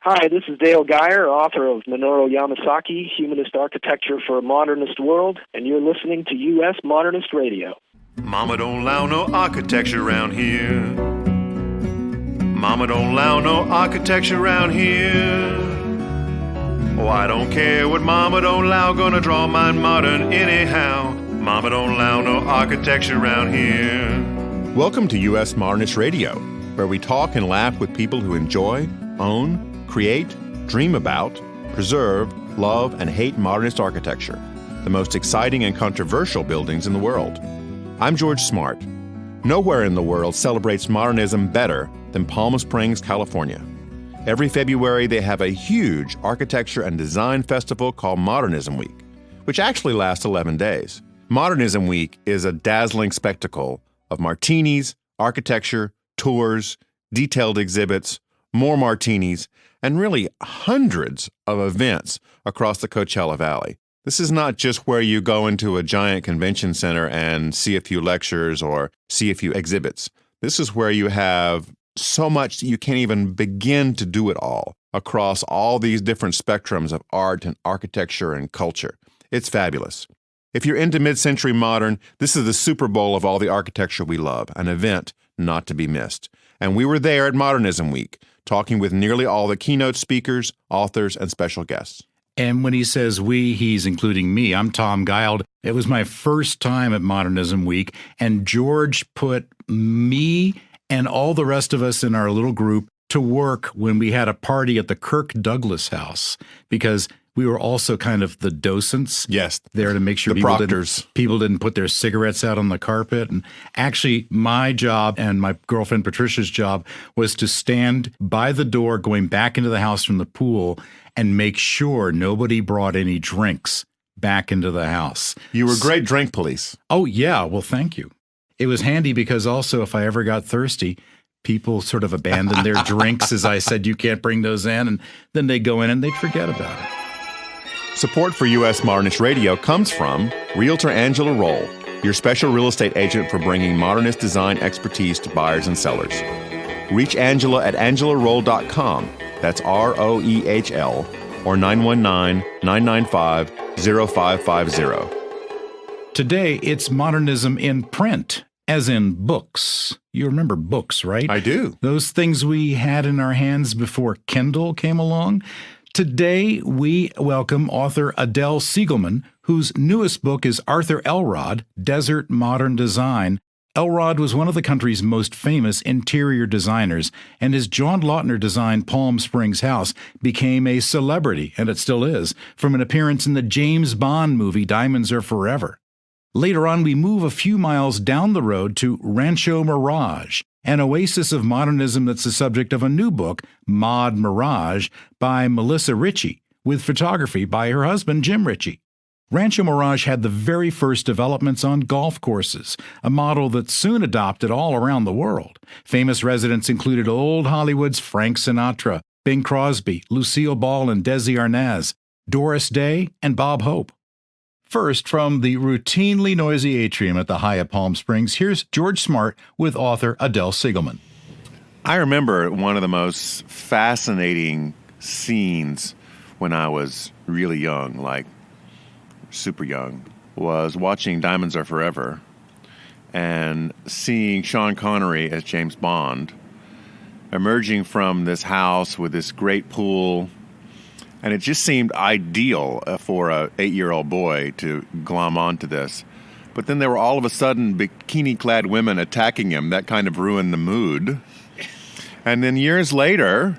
Hi, this is Dale Geyer, author of Minoru Yamasaki, Humanist Architecture for a Modernist World, and you're listening to U.S. Modernist Radio. Mama don't allow no architecture around here. Mama don't allow no architecture around here. Oh, I don't care what Mama don't allow, gonna draw mine modern anyhow. Mama don't allow no architecture around here. Welcome to U.S. Modernist Radio, where we talk and laugh with people who enjoy, own, create, dream about, preserve, love, and hate modernist architecture, the most exciting and controversial buildings in the world. I'm George Smart. Nowhere in the world celebrates modernism better than Palm Springs, California. Every February, they have a huge architecture and design festival called Modernism Week, which actually lasts 11 days. Modernism Week is a dazzling spectacle of martinis, architecture, tours, detailed exhibits, more martinis, and really hundreds of events across the Coachella Valley. This is not just where you go into a giant convention center and see a few lectures or see a few exhibits. This is where you have so much that you can't even begin to do it all across all these different spectrums of art and architecture and culture. It's fabulous. If you're into mid-century modern, this is the Super Bowl of all the architecture we love, an event not to be missed. And we were there at Modernism Week, talking with nearly all the keynote speakers, authors, and special guests. And when he says we, he's including me. I'm Tom Guild. It was my first time at Modernism Week, and George put me and all the rest of us in our little group to work when we had a party at the Kirk Douglas House, because we were also kind of the docents. Yes. There to make sure people didn't put their cigarettes out on the carpet. And actually, my job and my girlfriend Patricia's job was to stand by the door going back into the house from the pool and make sure nobody brought any drinks back into the house. You were great drink police. Oh, yeah. Well, thank you. It was handy because also if I ever got thirsty, people sort of abandoned their drinks as I said, you can't bring those in. And then they'd go in and they'd forget about it. Support for U.S. Modernist Radio comes from Realtor Angela Roll, your special real estate agent for bringing modernist design expertise to buyers and sellers. Reach Angela at angelaroll.com, that's ROEHL, or 919-995-0550. Today, it's modernism in print, as in books. You remember books, right? I do. Those things we had in our hands before Kindle came along. Today, we welcome author Adele Cygelman, whose newest book is Arthur Elrod, Desert Modern Design. Elrod was one of the country's most famous interior designers, and his John Lautner-designed Palm Springs house became a celebrity, and it still is, from an appearance in the James Bond movie Diamonds Are Forever. Later on, we move a few miles down the road to Rancho Mirage, an oasis of modernism that's the subject of a new book, Mod Mirage, by Melissa Riche, with photography by her husband, Jim Riche. Rancho Mirage had the very first developments on golf courses, a model that's soon adopted all around the world. Famous residents included old Hollywood's Frank Sinatra, Bing Crosby, Lucille Ball and Desi Arnaz, Doris Day, and Bob Hope. First, from the routinely noisy atrium at the Hyatt Palm Springs, here's George Smart with author Adele Cygelman. I remember one of the most fascinating scenes when I was really young, like super young, was watching Diamonds Are Forever and seeing Sean Connery as James Bond emerging from this house with this great pool. And it just seemed ideal for an 8-year-old boy to glom onto this. But then there were all of a sudden bikini-clad women attacking him. That kind of ruined the mood. And then years later,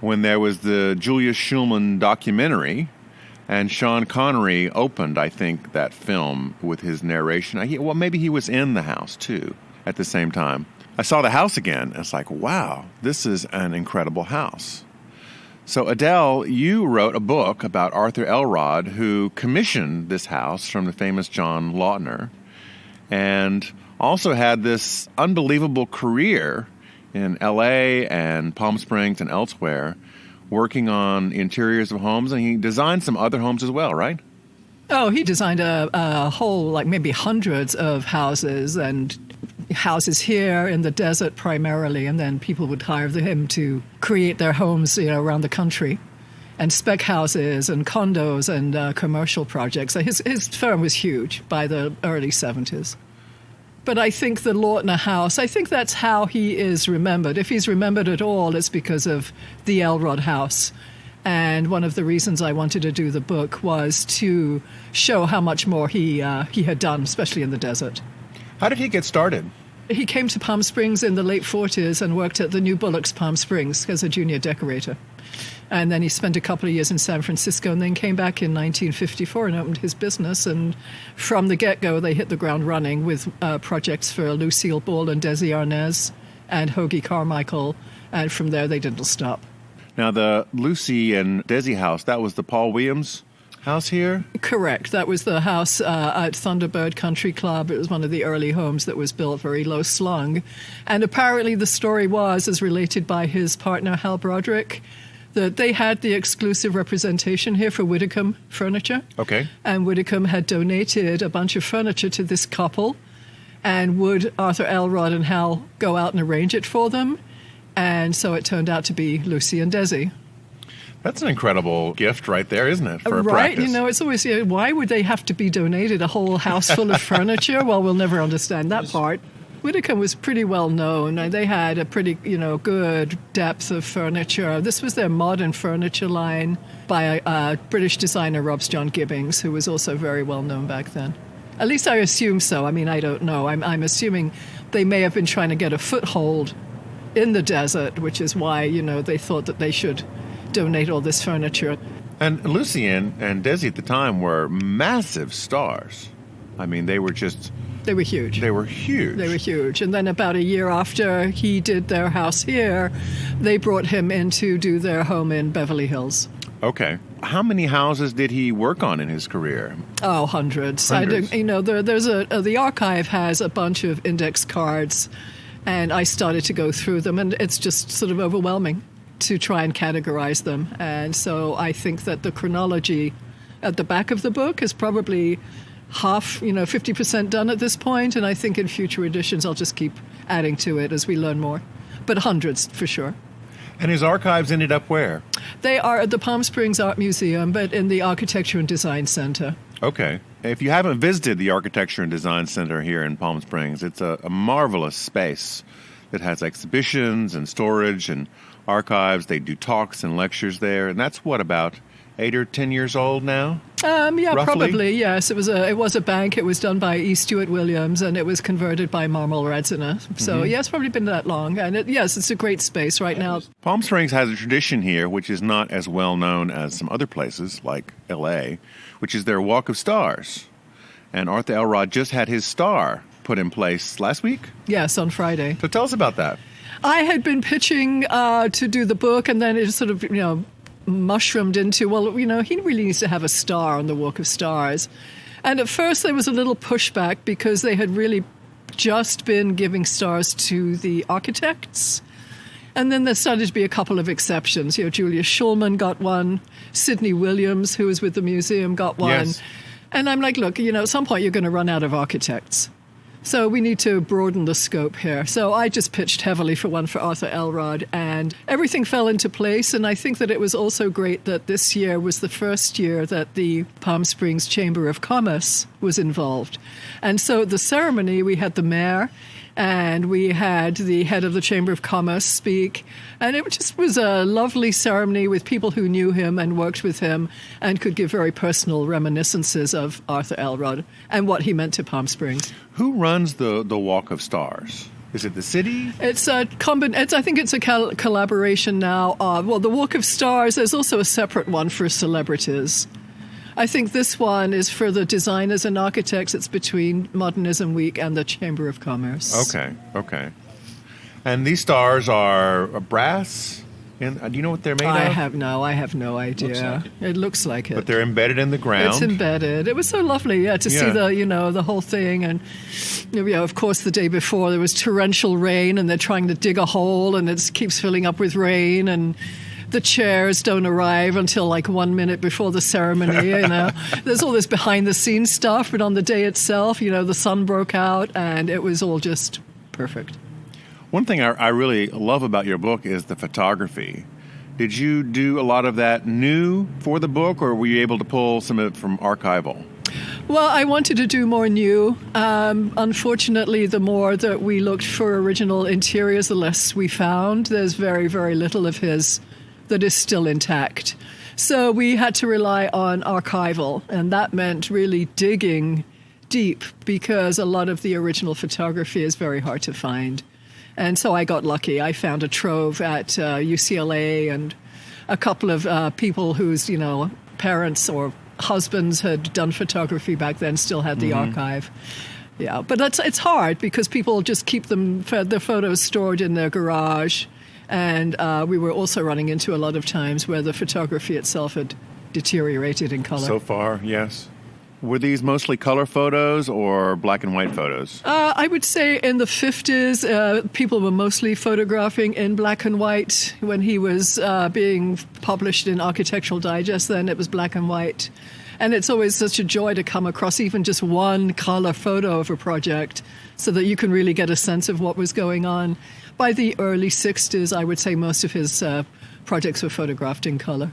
when there was the Julius Shulman documentary, and Sean Connery opened, I think, that film with his narration. Well, maybe he was in the house, too, at the same time. I saw the house again. And it's like, wow, this is an incredible house. So, Adele, you wrote a book about Arthur Elrod, who commissioned this house from the famous John Lautner, and also had this unbelievable career in L.A. and Palm Springs and elsewhere, working on interiors of homes, and he designed some other homes as well, right? Oh, he designed a whole, like maybe hundreds of houses, and houses here in the desert primarily, and then people would hire him to create their homes, around the country, and spec houses and condos and commercial projects. So his firm was huge by the early 70s. But I think the Lautner house, I think that's how he is remembered. If he's remembered at all, it's because of the Elrod house. And one of the reasons I wanted to do the book was to show how much more he had done, especially in the desert. How did he get started? He came to Palm Springs in the late 40s and worked at the New Bullocks Palm Springs as a junior decorator. And then he spent a couple of years in San Francisco and then came back in 1954 and opened his business. And from the get-go, they hit the ground running with projects for Lucille Ball and Desi Arnaz and Hoagie Carmichael. And from there, they didn't stop. Now, the Lucy and Desi house, that was the Paul Williams house here? Correct. That was the house at Thunderbird Country Club. It was one of the early homes that was built, very low slung. And apparently the story was, as related by his partner, Hal Broderick, that they had the exclusive representation here for Widdicombe Furniture. Okay. And Widdicombe had donated a bunch of furniture to this couple. And would Arthur Elrod and Hal go out and arrange it for them? And so it turned out to be Lucy and Desi. That's an incredible gift right there, isn't it, for a right? practice? It's always, why would they have to be donated a whole house full of furniture? Well, we'll never understand that part. Widdicombe was pretty well known. They had a pretty, good depth of furniture. This was their modern furniture line by British designer Robs John Gibbings, who was also very well known back then. At least I assume so. I mean, I don't know. I'm assuming they may have been trying to get a foothold in the desert, which is why, they thought that they should donate all this furniture. And Lucy and Desi at the time were massive stars. I mean, they were huge. They were huge. They were huge. And then about a year after he did their house here, they brought him in to do their home in Beverly Hills. Okay. How many houses did he work on in his career? Oh, hundreds. Hundreds. There's the archive has a bunch of index cards, and I started to go through them, and it's just sort of overwhelming to try and categorize them. And so I think that the chronology at the back of the book is probably half, 50% done at this point, and I think in future editions I'll just keep adding to it as we learn more. But hundreds, for sure. And his archives ended up where? They are at the Palm Springs Art Museum, but in the Architecture and Design Center. Okay. If you haven't visited the Architecture and Design Center here in Palm Springs, it's a marvelous space that has exhibitions and storage and archives. They do talks and lectures there, and that's about 8 or 10 years old now? Yeah, roughly? Probably, yes. It was a bank. It was done by E. Stewart Williams, and it was converted by Marmol Radzina. So, yeah, it's probably been that long. And, it's a great space right now. Palm Springs has a tradition here, which is not as well known as some other places, like L.A., which is their Walk of Stars. And Arthur Elrod just had his star put in place last week? Yes, on Friday. So tell us about that. I had been pitching to do the book, and then it sort of, mushroomed into, he really needs to have a star on the Walk of Stars. And at first there was a little pushback because they had really just been giving stars to the architects. And then there started to be a couple of exceptions. Julius Schulman got one. Sidney Williams, who was with the museum, got one. Yes. And I'm like, look, at some point you're going to run out of architects. So we need to broaden the scope here. So I just pitched heavily for one for Arthur Elrod, and everything fell into place. And I think that it was also great that this year was the first year that the Palm Springs Chamber of Commerce was involved. And so at the ceremony, we had the mayor, and we had the head of the Chamber of Commerce speak. And it just was a lovely ceremony with people who knew him and worked with him and could give very personal reminiscences of Arthur Elrod and what he meant to Palm Springs. Who runs the Walk of Stars? Is it the city? It's I think it's a collaboration now. The Walk of Stars, there's also a separate one for celebrities. I think this one is for the designers and architects. It's between Modernism Week and the Chamber of Commerce. Okay. And these stars are brass? And do you know what they're made of? I have no idea. It looks like it. But they're embedded in the ground? It's embedded. It was so lovely, to see the whole thing. And, of course, the day before there was torrential rain and they're trying to dig a hole and it keeps filling up with rain. And the chairs don't arrive until like 1 minute before the ceremony, you know. There's all this behind-the-scenes stuff, but on the day itself, you know, the sun broke out, and it was all just perfect. One thing I really love about your book is the photography. Did you do a lot of that new for the book, or were you able to pull some of it from archival? Well, I wanted to do more new. Unfortunately, the more that we looked for original interiors, the less we found. There's very, very little of his that is still intact. So we had to rely on archival, and that meant really digging deep because a lot of the original photography is very hard to find. And so I got lucky. I found a trove at UCLA, and a couple of people whose, you know, parents or husbands had done photography back then still had the archive. Yeah, but it's hard because people just keep their photos stored in their garage. And we were also running into a lot of times where the photography itself had deteriorated in color. So far, yes. Were these mostly color photos or black and white photos? I would say in the 50s, people were mostly photographing in black and white. When he was being published in Architectural Digest, then it was black and white. And it's always such a joy to come across even just one color photo of a project so that you can really get a sense of what was going on. By the early 60s, I would say most of his projects were photographed in color.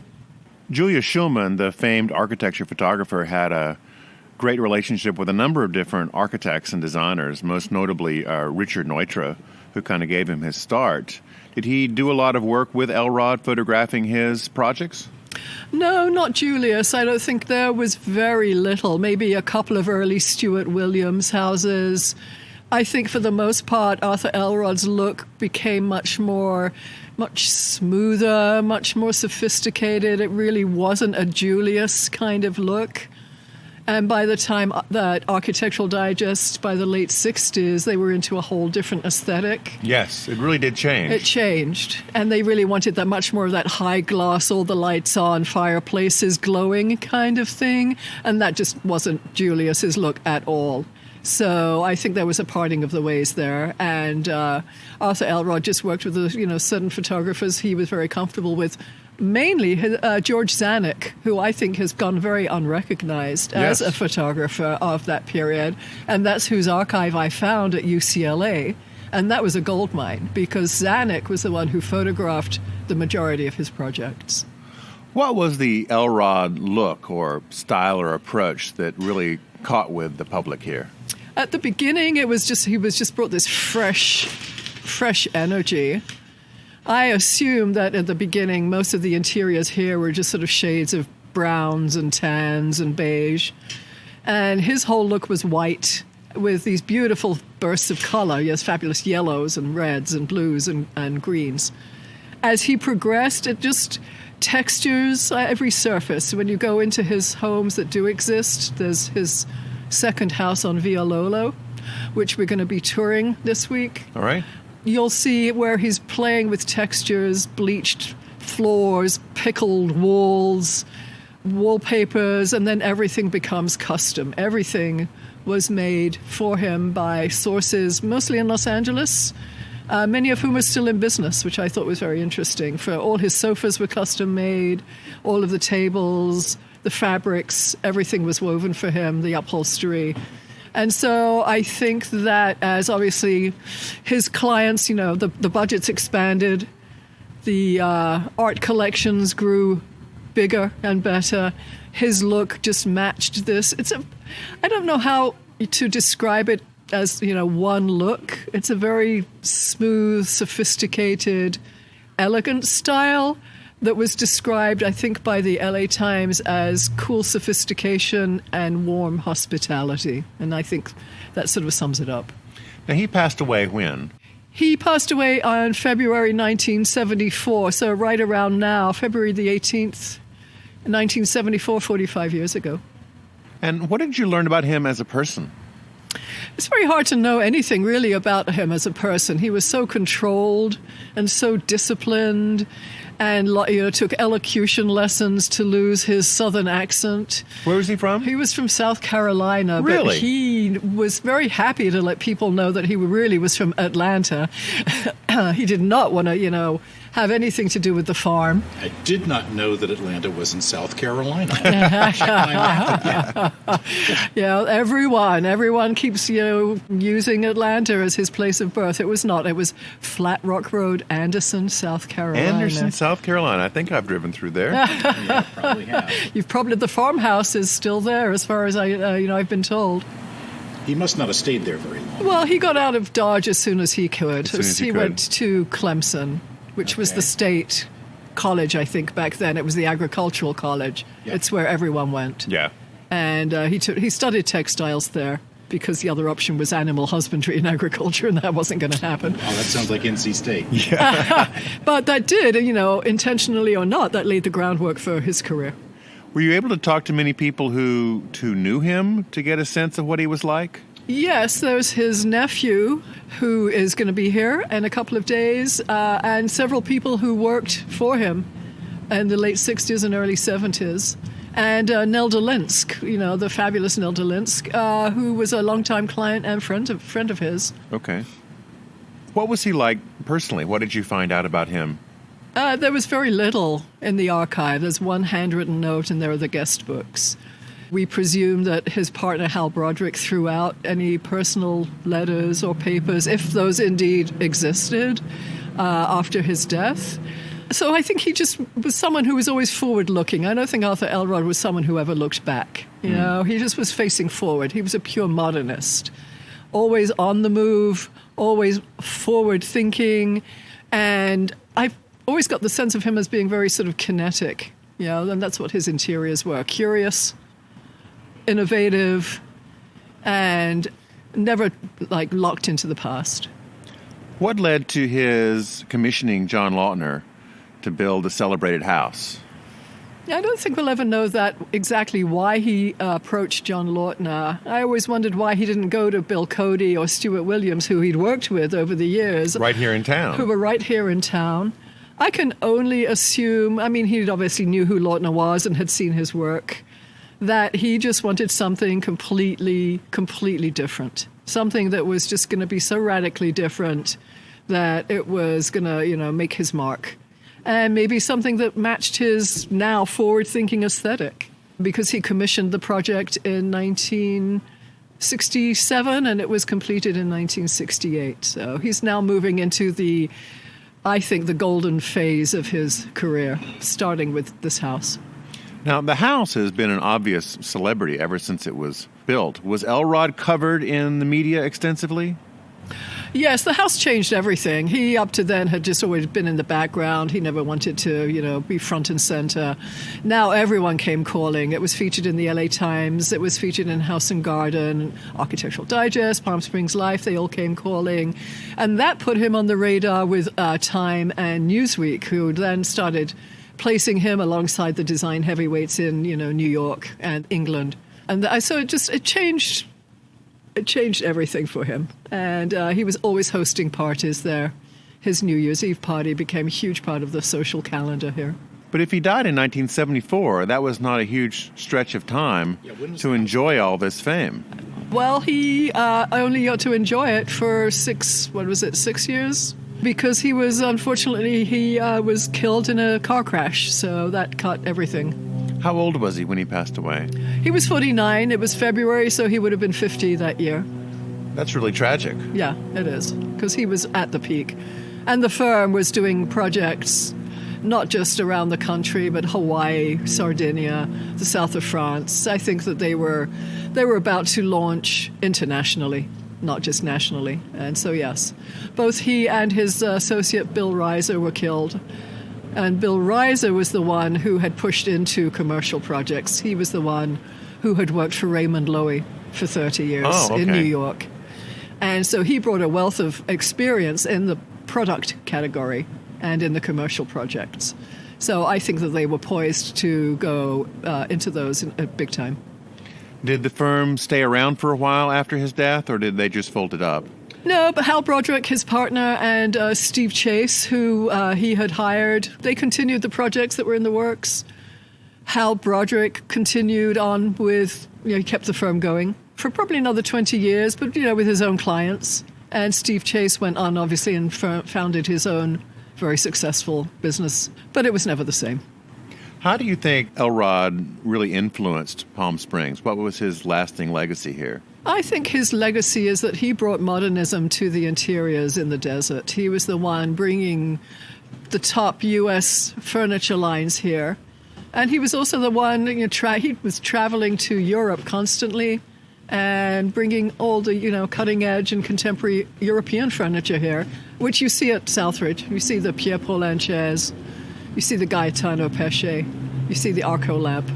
Julia Schulman, the famed architecture photographer, had a great relationship with a number of different architects and designers, most notably Richard Neutra, who kind of gave him his start. Did he do a lot of work with Elrod photographing his projects? No, not Julius. I don't think there was very little. Maybe a couple of early Stuart Williams houses. I think for the most part, Arthur Elrod's look became much smoother, much more sophisticated. It really wasn't a Julius kind of look. And by the time that Architectural Digest, by the late 60s, they were into a whole different aesthetic. Yes, it really did change. It changed. And they really wanted that much more of that high gloss, all the lights on, fireplaces glowing kind of thing. And that just wasn't Julius's look at all. So I think there was a parting of the ways there. And Arthur Elrod just worked with certain photographers he was very comfortable with. Mainly George Zanuck, who I think has gone very unrecognized as a photographer of that period. And that's whose archive I found at UCLA. And that was a goldmine because Zanuck was the one who photographed the majority of his projects. What was the Elrod look or style or approach that really caught with the public here? At the beginning, he was just brought this fresh energy. I assume that at the beginning, most of the interiors here were just sort of shades of browns and tans and beige. And his whole look was white with these beautiful bursts of color. He has fabulous yellows and reds and blues and greens. As he progressed, it just textures every surface. When you go into his homes that do exist, there's his second house on Via Lolo, which we're going to be touring this week. All right. You'll see where he's playing with textures, bleached floors, pickled walls, wallpapers, and then everything becomes custom. Everything was made for him by sources, mostly in Los Angeles, many of whom are still in business, which I thought was very interesting. For all his sofas were custom made, all of the tables, the fabrics, everything was woven for him, the upholstery. And so I think that as obviously his clients, the budgets expanded, the art collections grew bigger and better, his look just matched this. I don't know how to describe it as, one look. It's a very smooth, sophisticated, elegant style that was described, I think, by the LA Times as cool sophistication and warm hospitality. And I think that sort of sums it up. Now, he passed away when? He passed away on February 1974, so right around now, February the 18th, 1974, 45 years ago. And what did you learn about him as a person? It's very hard to know anything really about him as a person. He was so controlled and so disciplined, and took elocution lessons to lose his southern accent. Where was he from? He was from South Carolina. Really? But he was very happy to let people know that he really was from Atlanta. He did not want to, have anything to do with the farm. I did not know that Atlanta was in South Carolina. Yeah, everyone keeps using Atlanta as his place of birth. It was not. It was Flat Rock Road, Anderson, South Carolina. Anderson, South Carolina. I think I've driven through there. Yeah, probably have. The farmhouse is still there, as far as I've been told. He must not have stayed there very long. Well, he got out of Dodge as soon as he could. He went to Clemson, which was the state college, I think, back then. It was the agricultural college. Yeah. It's where everyone went. Yeah. And he studied textiles there because the other option was animal husbandry and agriculture, and that wasn't going to happen. Oh, that sounds like NC State. But that did, intentionally or not, that laid the groundwork for his career. Were you able to talk to many people who knew him to get a sense of what he was like? Yes, there's his nephew who is going to be here in a couple of days, and several people who worked for him in the late 60s and early 70s. And Nelda Linsk, the fabulous Nelda Linsk, who was a longtime client and friend of his. Okay. What was he like personally? What did you find out about him? There was very little in the archive. There's one handwritten note, and there are the guest books. We presume that his partner, Hal Broderick, threw out any personal letters or papers, if those indeed existed, after his death. So I think he just was someone who was always forward-looking. I don't think Arthur Elrod was someone who ever looked back. He just was facing forward. He was a pure modernist, always on the move, always forward-thinking, and I've always got the sense of him as being very sort of kinetic, and that's what his interiors were. Curious, innovative, and never, locked into the past. What led to his commissioning John Lautner to build a celebrated house? I don't think we'll ever know that exactly why he approached John Lautner. I always wondered why he didn't go to Bill Cody or Stuart Williams, who he'd worked with over the years. Right here in town. Who were right here in town. I can only assume, he obviously knew who Lautner was and had seen his work, that he just wanted something completely different. Something that was just going to be so radically different that it was going to, make his mark. And maybe something that matched his now forward-thinking aesthetic. Because he commissioned the project in 1967 and it was completed in 1968. So he's now moving into the golden phase of his career, starting with this house. Now, the house has been an obvious celebrity ever since it was built. Was Elrod covered in the media extensively? Yes, the house changed everything. He, up to then, had just always been in the background. He never wanted to, be front and center. Now everyone came calling. It was featured in the LA Times. It was featured in House and Garden, Architectural Digest, Palm Springs Life. They all came calling. And that put him on the radar with Time and Newsweek, who then started placing him alongside the design heavyweights in, New York and England. And so it changed. It changed everything for him. And he was always hosting parties there. His New Year's Eve party became a huge part of the social calendar here. But if he died in 1974, that was not a huge stretch of time to enjoy all this fame. Well, he only got to enjoy it for 6 years? Because he was, unfortunately, he was killed in a car crash. So that cut everything. How old was he when he passed away? He was 49. It was February, so he would have been 50 that year. That's really tragic. Yeah, it is, because he was at the peak. And the firm was doing projects not just around the country, but Hawaii, Sardinia, the south of France. I think that they were about to launch internationally, not just nationally. And so, yes, both he and his associate Bill Reiser were killed. And Bill Reiser was the one who had pushed into commercial projects. He was the one who had worked for Raymond Loewy for 30 years in New York. And so he brought a wealth of experience in the product category and in the commercial projects. So I think that they were poised to go into those at big time. Did the firm stay around for a while after his death, or did they just fold it up? No, but Hal Broderick, his partner, and Steve Chase, who he had hired, they continued the projects that were in the works. Hal Broderick continued on with, he kept the firm going for probably another 20 years, but, with his own clients. And Steve Chase went on, obviously, and founded his own very successful business, but it was never the same. How do you think Elrod really influenced Palm Springs? What was his lasting legacy here? I think his legacy is that he brought modernism to the interiors in the desert. He was the one bringing the top U.S. furniture lines here. And he was also the one, he was traveling to Europe constantly and bringing all the, cutting edge and contemporary European furniture here, which you see at Southridge. You see the Pierre Paulin chairs, you see the Gaetano Pesce, you see the Arco lamp.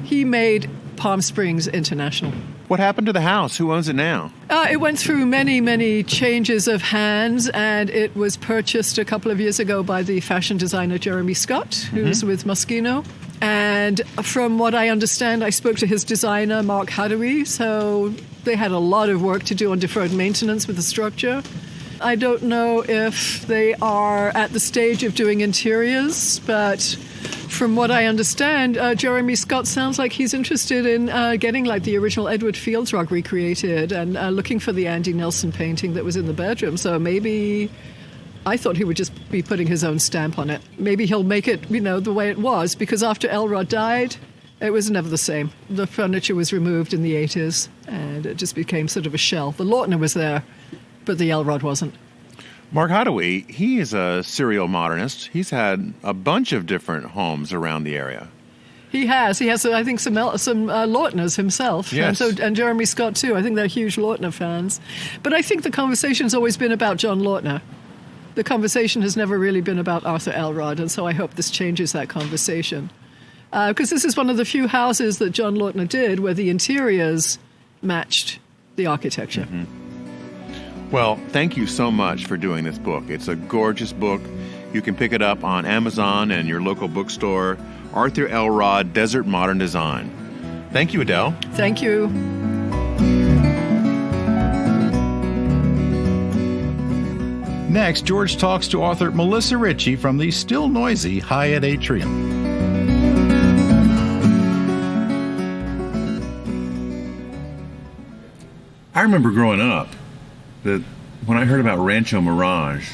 He made Palm Springs international. What happened to the house? Who owns it now? It went through many, many changes of hands, and it was purchased a couple of years ago by the fashion designer Jeremy Scott, who's with Moschino. And from what I understand, I spoke to his designer, Mark Hadoui, so they had a lot of work to do on deferred maintenance with the structure. I don't know if they are at the stage of doing interiors, but from what I understand, Jeremy Scott sounds like he's interested in getting like the original Edward Fields rug recreated and looking for the Andy Nelson painting that was in the bedroom. So maybe I thought he would just be putting his own stamp on it. Maybe he'll make it, the way it was, because after Elrod died, it was never the same. The furniture was removed in the 80s, and it just became sort of a shell. The Lautner was there, but the Elrod wasn't. Mark Hadoui, he is a serial modernist. He's had a bunch of different homes around the area. He has, I think, some Lautners himself. Yes. And Jeremy Scott, too. I think they're huge Lautner fans. But I think the conversation's always been about John Lautner. The conversation has never really been about Arthur Elrod, and so I hope this changes that conversation. Because this is one of the few houses that John Lautner did where the interiors matched the architecture. Mm-hmm. Well, thank you so much for doing this book. It's a gorgeous book. You can pick it up on Amazon and your local bookstore. Arthur Elrod, Desert Modern Design. Thank you, Adele. Thank you. Next, George talks to author Melissa Riche from the still noisy Hyatt Atrium. I remember growing up that when I heard about Rancho Mirage,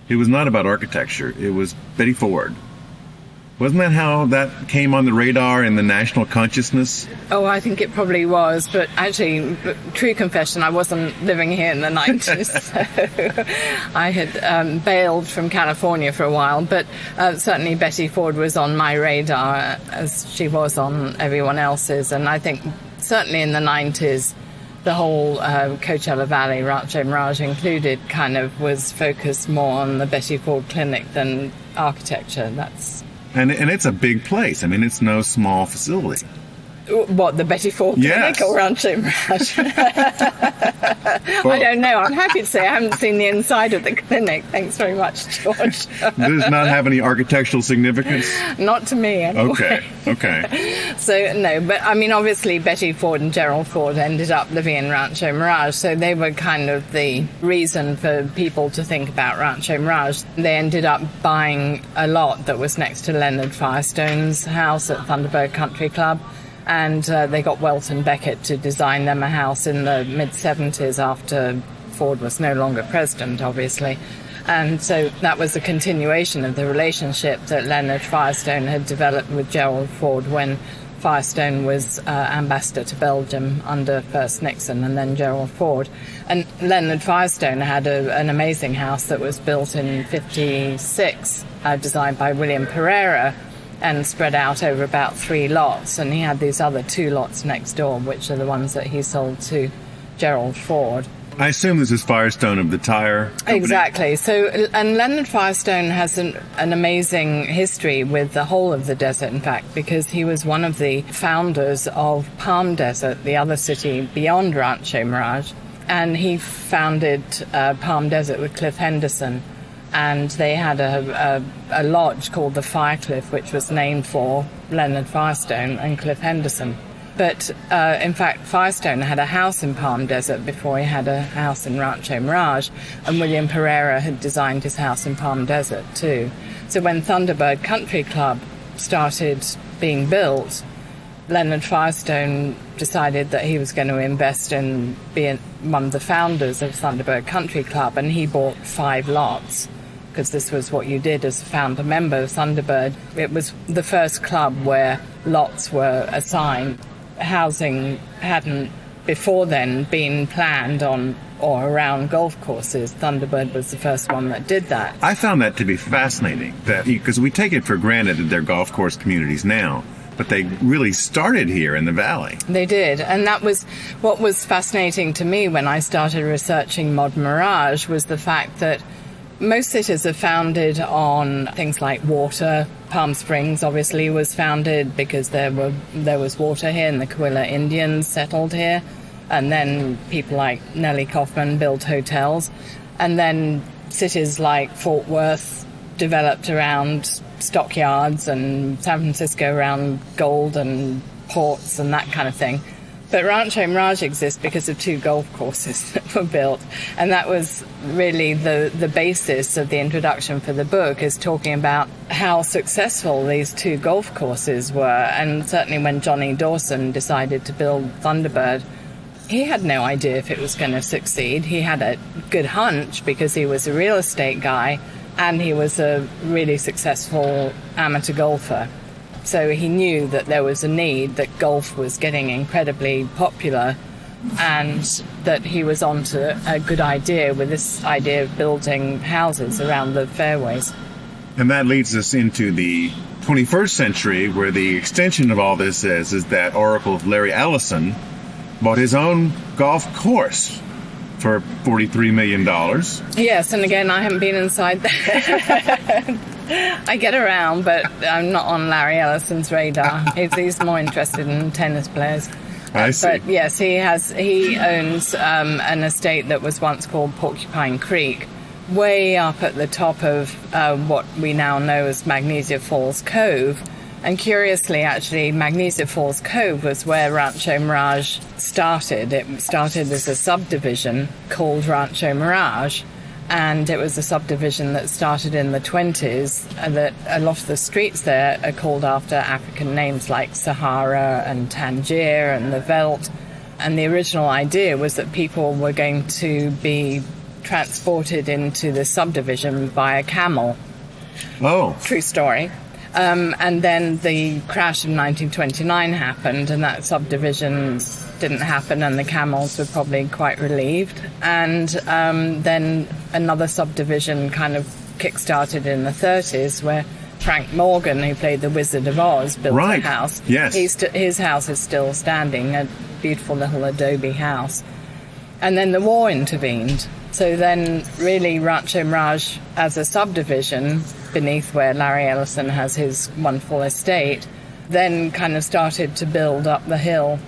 it was not about architecture. It was Betty Ford. Wasn't that how that came on the radar in the national consciousness? Oh, I think it probably was. But actually, true confession, I wasn't living here in the 90s. So I had bailed from California for a while. But certainly Betty Ford was on my radar, as she was on everyone else's. And I think certainly in the 90s, the whole Coachella Valley, Rancho Mirage included, kind of was focused more on the Betty Ford Clinic than architecture. And it's a big place. I mean, it's no small facility. What, the Betty Ford Clinic or Rancho Mirage? I don't know. I'm happy to say I haven't seen the inside of the clinic. Thanks very much, George. Does it not have any architectural significance? Not to me, anyway. Okay. So, no, but I mean, obviously Betty Ford and Gerald Ford ended up living in Rancho Mirage, so they were kind of the reason for people to think about Rancho Mirage. They ended up buying a lot that was next to Leonard Firestone's house at Thunderbird Country Club. And they got Welton Beckett to design them a house in the mid-70s after Ford was no longer president, obviously. And so that was a continuation of the relationship that Leonard Firestone had developed with Gerald Ford when Firestone was ambassador to Belgium under first Nixon and then Gerald Ford. And Leonard Firestone had an amazing house that was built in 56, designed by William Pereira, and spread out over about 3 lots. And he had these other 2 lots next door, which are the ones that he sold to Gerald Ford. I assume this is Firestone of the tire company. Exactly. So, and Leonard Firestone has an amazing history with the whole of the desert, in fact, because he was one of the founders of Palm Desert, the other city beyond Rancho Mirage. And he founded Palm Desert with Cliff Henderson. And they had a lodge called the Firecliff, which was named for Leonard Firestone and Cliff Henderson. But in fact, Firestone had a house in Palm Desert before he had a house in Rancho Mirage, and William Pereira had designed his house in Palm Desert too. So when Thunderbird Country Club started being built, Leonard Firestone decided that he was going to invest in being one of the founders of Thunderbird Country Club, and he bought 5 lots because this was what you did as a founder member of Thunderbird. It was the first club where lots were assigned. Housing hadn't before then been planned on or around golf courses. Thunderbird was the first one that did that. I found that to be fascinating, because we take it for granted that they're golf course communities now, but they really started here in the valley. They did, and that was what was fascinating to me when I started researching Modern Mirage, was the fact that most cities are founded on things like water. Palm Springs obviously was founded because there was water here, and the Cahuilla Indians settled here. And then people like Nellie Kaufman built hotels. And then cities like Fort Worth developed around stockyards, and San Francisco around gold and ports and that kind of thing. But Rancho Mirage exists because of 2 golf courses that were built. And that was really the basis of the introduction for the book, is talking about how successful these 2 golf courses were. And certainly when Johnny Dawson decided to build Thunderbird, he had no idea if it was going to succeed. He had a good hunch because he was a real estate guy and he was a really successful amateur golfer. So he knew that there was a need, that golf was getting incredibly popular, and that he was onto a good idea with this idea of building houses around the fairways. And that leads us into the 21st century, where the extension of all this is that Oracle Larry Ellison bought his own golf course for $43 million. Yes, and again, I haven't been inside there. I get around, but I'm not on Larry Ellison's radar. He's more interested in tennis players. I see. But yes, he owns an estate that was once called Porcupine Creek, way up at the top of what we now know as Magnesia Falls Cove. And curiously, actually, Magnesia Falls Cove was where Rancho Mirage started. It started as a subdivision called Rancho Mirage, and it was a subdivision that started in the 20s, and that a lot of the streets there are called after African names like Sahara and Tangier and the Veldt. And the original idea was that people were going to be transported into the subdivision via camel. Oh. True story. And then the crash of 1929 happened, and that subdivision didn't happen, and the camels were probably quite relieved. And then another subdivision kind of kick-started in the 30s, where Frank Morgan, who played the Wizard of Oz, built a house. Yes. His house is still standing, a beautiful little adobe house. And then the war intervened. So then really Rancho Mirage as a subdivision beneath where Larry Ellison has his wonderful estate then kind of started to build up the hill.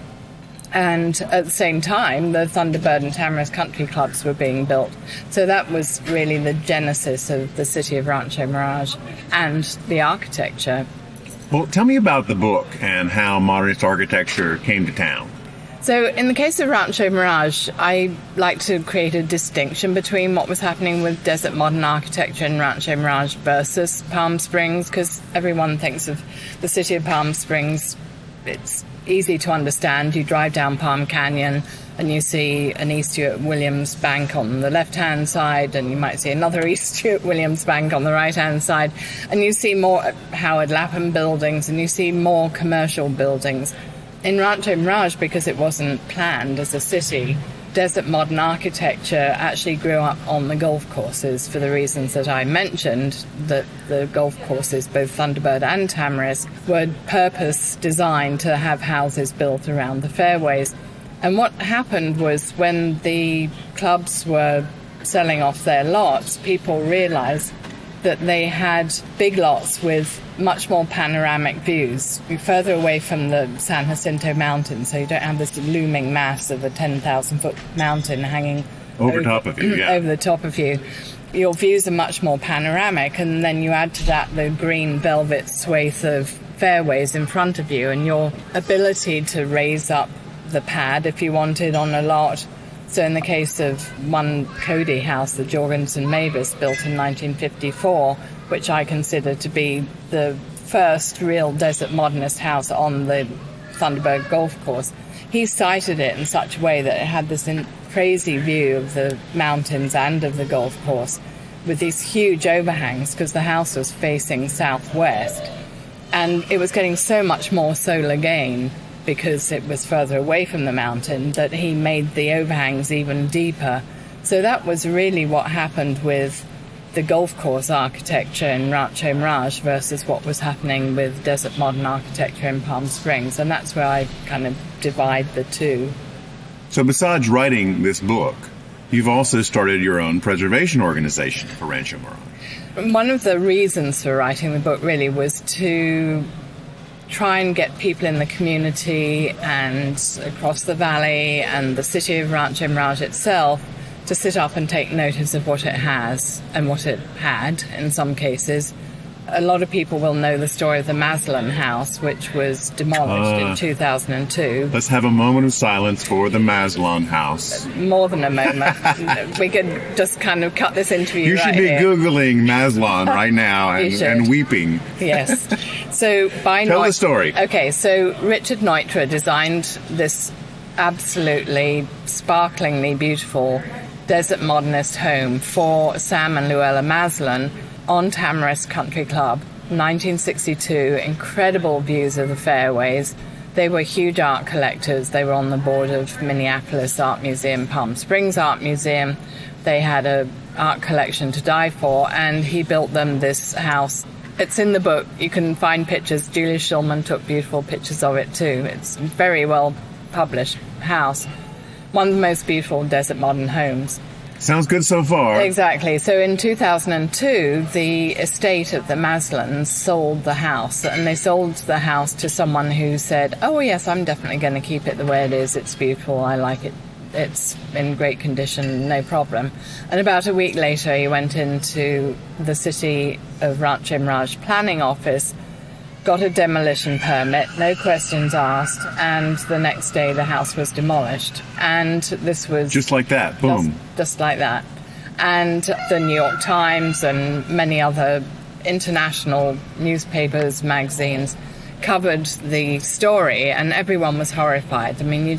And at the same time, the Thunderbird and Tamarisk country clubs were being built. So that was really the genesis of the city of Rancho Mirage and the architecture. Well, tell me about the book and how modernist architecture came to town. So in the case of Rancho Mirage, I like to create a distinction between what was happening with desert modern architecture in Rancho Mirage versus Palm Springs, because everyone thinks of the city of Palm Springs. It's easy to understand. You drive down Palm Canyon and you see an East Stewart Williams Bank on the left-hand side, and you might see another East Stewart Williams Bank on the right-hand side, and you see more Howard Lapham buildings, and you see more commercial buildings. In Rancho Mirage, because it wasn't planned as a city, desert modern architecture actually grew up on the golf courses for the reasons that I mentioned, that the golf courses, both Thunderbird and Tamarisk, were purpose designed to have houses built around the fairways. And what happened was when the clubs were selling off their lots, people realized that they had big lots with much more panoramic views. You're further away from the San Jacinto Mountains, so you don't have this looming mass of a 10,000-foot mountain hanging over top of you, over the top of you. Your views are much more panoramic, and then you add to that the green velvet swathe of fairways in front of you, and your ability to raise up the pad if you wanted on a lot. So in the case of one Cody house, the Jorgensen Mavis, built in 1954, which I consider to be the first real desert modernist house on the Thunderbird golf course, he sited it in such a way that it had this crazy view of the mountains and of the golf course. with these huge overhangs because the house was facing southwest. And it was getting so much more solar gain because it was further away from the mountain that he made the overhangs even deeper. So that was really what happened with the golf course architecture in Rancho Mirage versus what was happening with desert modern architecture in Palm Springs. And that's where I kind of divide the two. So besides writing this book, you've also started your own preservation organization for Rancho Mirage. One of the reasons for writing the book really was to try and get people in the community and across the valley and the city of Rancho Mirage itself to sit up and take notice of what it has and what it had in some cases. A lot of people will know the story of the Maslan house, which was demolished in 2002. Let's have a moment of silence for the Maslan house. More than a moment. We could just kind of cut this interview You should be here. Googling Maslan right now and weeping. Yes. So Tell the story. Okay, so Richard Neutra designed this absolutely sparklingly beautiful desert modernist home for Sam and Luella Maslan on Tamarisk Country Club, 1962. Incredible views of the fairways. They were huge art collectors. They were on the board of Minneapolis Art Museum, Palm Springs Art Museum. They had an art collection to die for, and he built them this house. It's in the book. You can find pictures. Julia Shulman took beautiful pictures of it too. It's a very well published house. One of the most beautiful desert modern homes. Sounds good so far. Exactly. So in 2002, the estate of the Maslans sold the house, and they sold the house to someone who said, oh yes, I'm definitely going to keep it the way it is. It's beautiful. I like it. It's in great condition, no problem. And about a week later, he went into the city of Rancho Mirage planning office, got a demolition permit, no questions asked, and the next day the house was demolished. And this was... Just like that, boom. Just like that. And the New York Times and many other international newspapers, magazines, covered the story, and everyone was horrified. I mean, you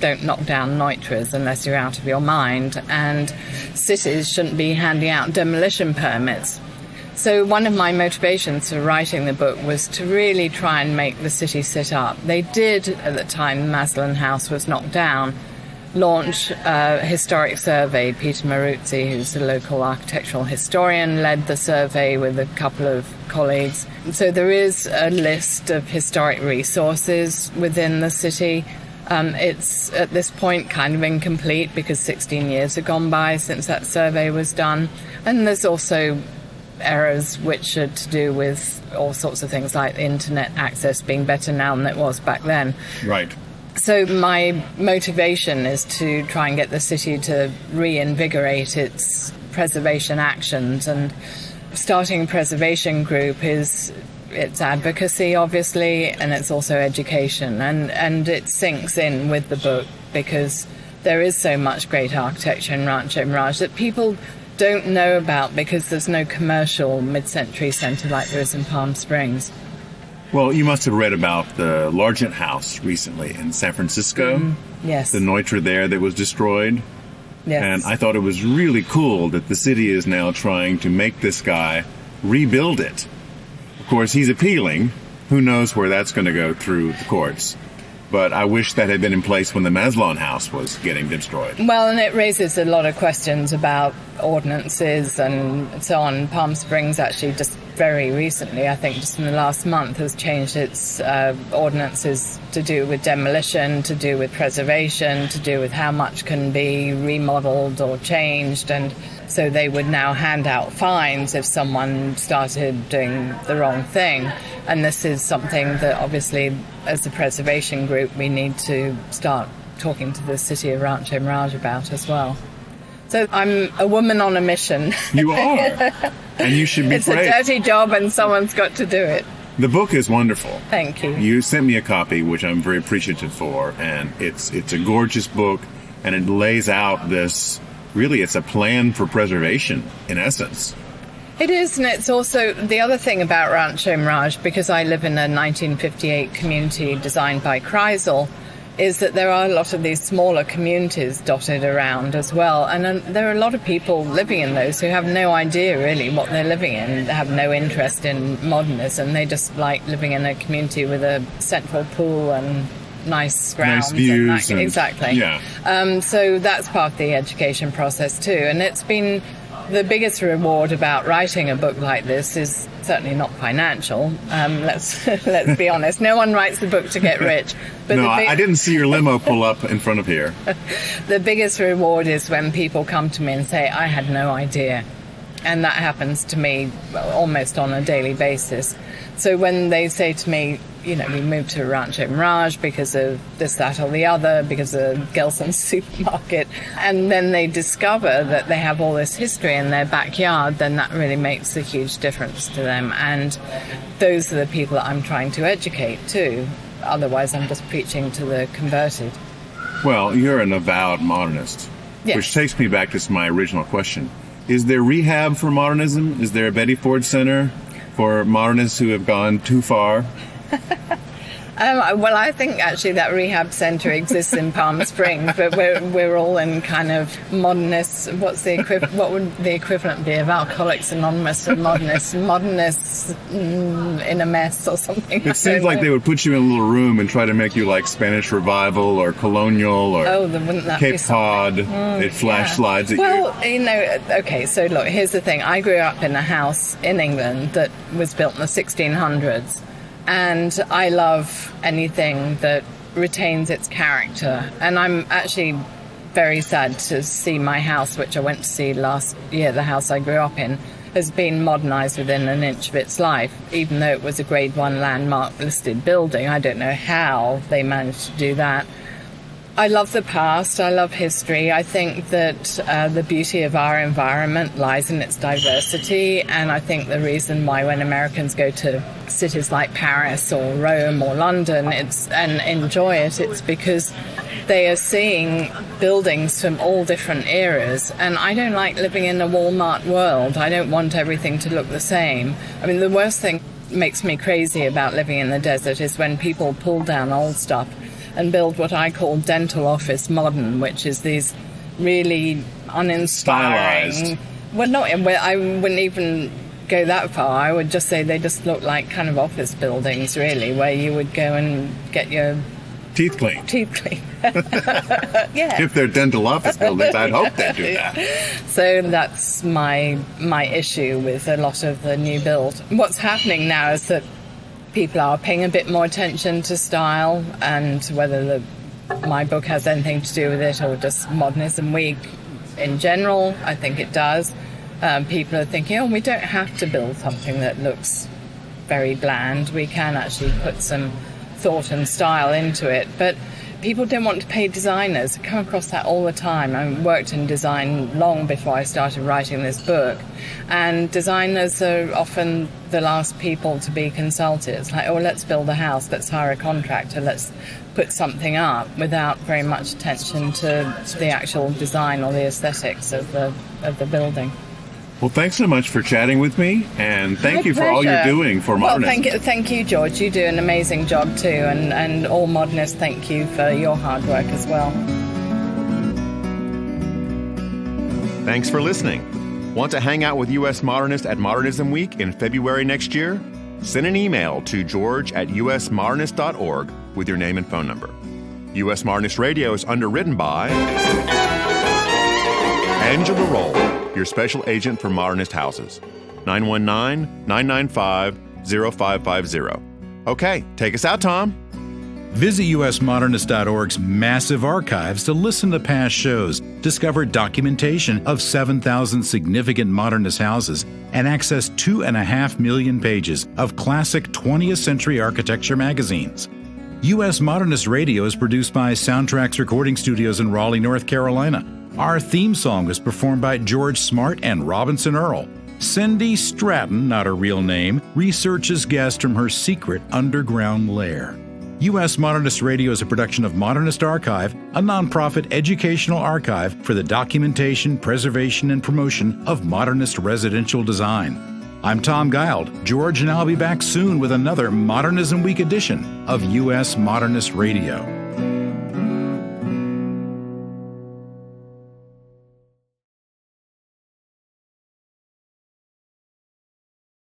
don't knock down Neutras unless you're out of your mind, and cities shouldn't be handing out demolition permits. So one of my motivations for writing the book was to really try and make the city sit up. They did, at the time the Maslan house was knocked down, launch a historic survey. Peter Maruzzi, who's a local architectural historian, led the survey with a couple of colleagues. So there is a list of historic resources within the city. It's at this point kind of incomplete because 16 years have gone by since that survey was done. And there's also errors which are to do with all sorts of things like internet access being better now than it was back then. Right. So my motivation is to try and get the city to reinvigorate its preservation actions, and starting a preservation group is it's advocacy, obviously, and it's also education, and it sinks in with the book because there is so much great architecture in Rancho Mirage that people don't know about because there's no commercial mid-century centre like there is in Palm Springs. Well, you must have read about the Largent House recently in San Francisco. Yes. The Neutra there that was destroyed. Yes. And I thought it was really cool that the city is now trying to make this guy rebuild it. Of course, he's appealing. Who knows where that's going to go through the courts. But I wish that had been in place when the Maslan house was getting destroyed. Well, and it raises a lot of questions about ordinances and so on. Palm Springs actually just very recently, I think just in the last month, has changed its ordinances to do with demolition, to do with preservation, to do with how much can be remodeled or changed. And so they would now hand out fines if someone started doing the wrong thing. And this is something that obviously, as a preservation group, we need to start talking to the city of Rancho Mirage about as well. So I'm a woman on a mission. You are. And you should be It's praised. a dirty job and someone's got to do it. The book is wonderful. Thank you. You sent me a copy, which I'm very appreciative for, and it's a gorgeous book, and it lays out this, really it's a plan for preservation, in essence. It is, and it's also the other thing about Rancho Mirage, because I live in a 1958 community designed by Kreisel, is that there are a lot of these smaller communities dotted around as well. And there are a lot of people living in those who have no idea really what they're living in, have no interest in modernism. They just like living in a community with a central pool and nice grounds. Nice views. Exactly. Yeah. So that's part of the education process too. And it's been the biggest reward about writing a book like this is certainly not financial. Let's be honest. No one writes the book to get rich. But no, I didn't see your limo pull up in front of here. The biggest reward is when people come to me and say, I had no idea. And that happens to me almost on a daily basis. So when they say to me, we moved to Rancho Mirage because of this, that, or the other, because of Gelson's supermarket, and then they discover that they have all this history in their backyard, then that really makes a huge difference to them. And those are the people that I'm trying to educate too. Otherwise, I'm just preaching to the converted. Well, you're an avowed modernist, yes. Which takes me back to my original question. Is there rehab for modernism? Is there a Betty Ford Center for modernists who have gone too far? Well, I think actually that rehab centre exists in Palm Springs, but we're all in kind of modernists. What would the equivalent be of Alcoholics Anonymous and modernists? Modernists in a mess or something. It seems like they would put you in a little room and try to make you like Spanish Revival or Colonial or Cape Cod. It flash slides at you. Well, okay, so look, here's the thing. I grew up in a house in England that was built in the 1600s. And I love anything that retains its character. And I'm actually very sad to see my house, which I went to see last year, the house I grew up in, has been modernised within an inch of its life, even though it was a Grade 1 landmark listed building. I don't know how they managed to do that. I love the past. I love history. I think that the beauty of our environment lies in its diversity. And I think the reason why when Americans go to cities like Paris or Rome or London and enjoy it, it's because they are seeing buildings from all different eras. And I don't like living in a Walmart world. I don't want everything to look the same. I mean, the worst thing makes me crazy about living in the desert is when people pull down old stuff and build what I call dental office modern, which is these really uninspiring... Stylized. Well, I wouldn't even go that far. I would just say they just look like kind of office buildings, really, where you would go and get your... Teeth clean. Yeah. If they're dental office buildings, I'd hope they do that. So that's my issue with a lot of the new build. What's happening now is that people are paying a bit more attention to style, and whether my book has anything to do with it or just Modernism Week in general, I think it does. People are thinking, we don't have to build something that looks very bland. We can actually put some thought and style into it. But people don't want to pay designers. I come across that all the time. I worked in design long before I started writing this book. And designers are often the last people to be consulted. It's like, let's build a house, let's hire a contractor, let's put something up, without very much attention to the actual design or the aesthetics of the building. Well, thanks so much for chatting with me, and thank you for all you're doing for modernism. Well, thank you, George. You do an amazing job too, and all modernists, thank you for your hard work as well. Thanks for listening. Want to hang out with U.S. Modernists at Modernism Week in February next year? Send an email to george@usmodernist.org with your name and phone number. U.S. Modernist Radio is underwritten by Angela Roll, your special agent for Modernist Houses. 919-995-0550. Okay, take us out, Tom. Visit usmodernist.org's massive archives to listen to past shows, discover documentation of 7,000 significant modernist houses, and access 2.5 million pages of classic 20th century architecture magazines. U.S. Modernist Radio is produced by Soundtracks Recording Studios in Raleigh, North Carolina. Our theme song was performed by George Smart and Robinson Earl. Cindy Stratton, not her real name, researches guests from her secret underground lair. U.S. Modernist Radio is a production of Modernist Archive, a nonprofit educational archive for the documentation, preservation, and promotion of modernist residential design. I'm Tom Guild. George and I'll be back soon with another Modernism Week edition of U.S. Modernist Radio.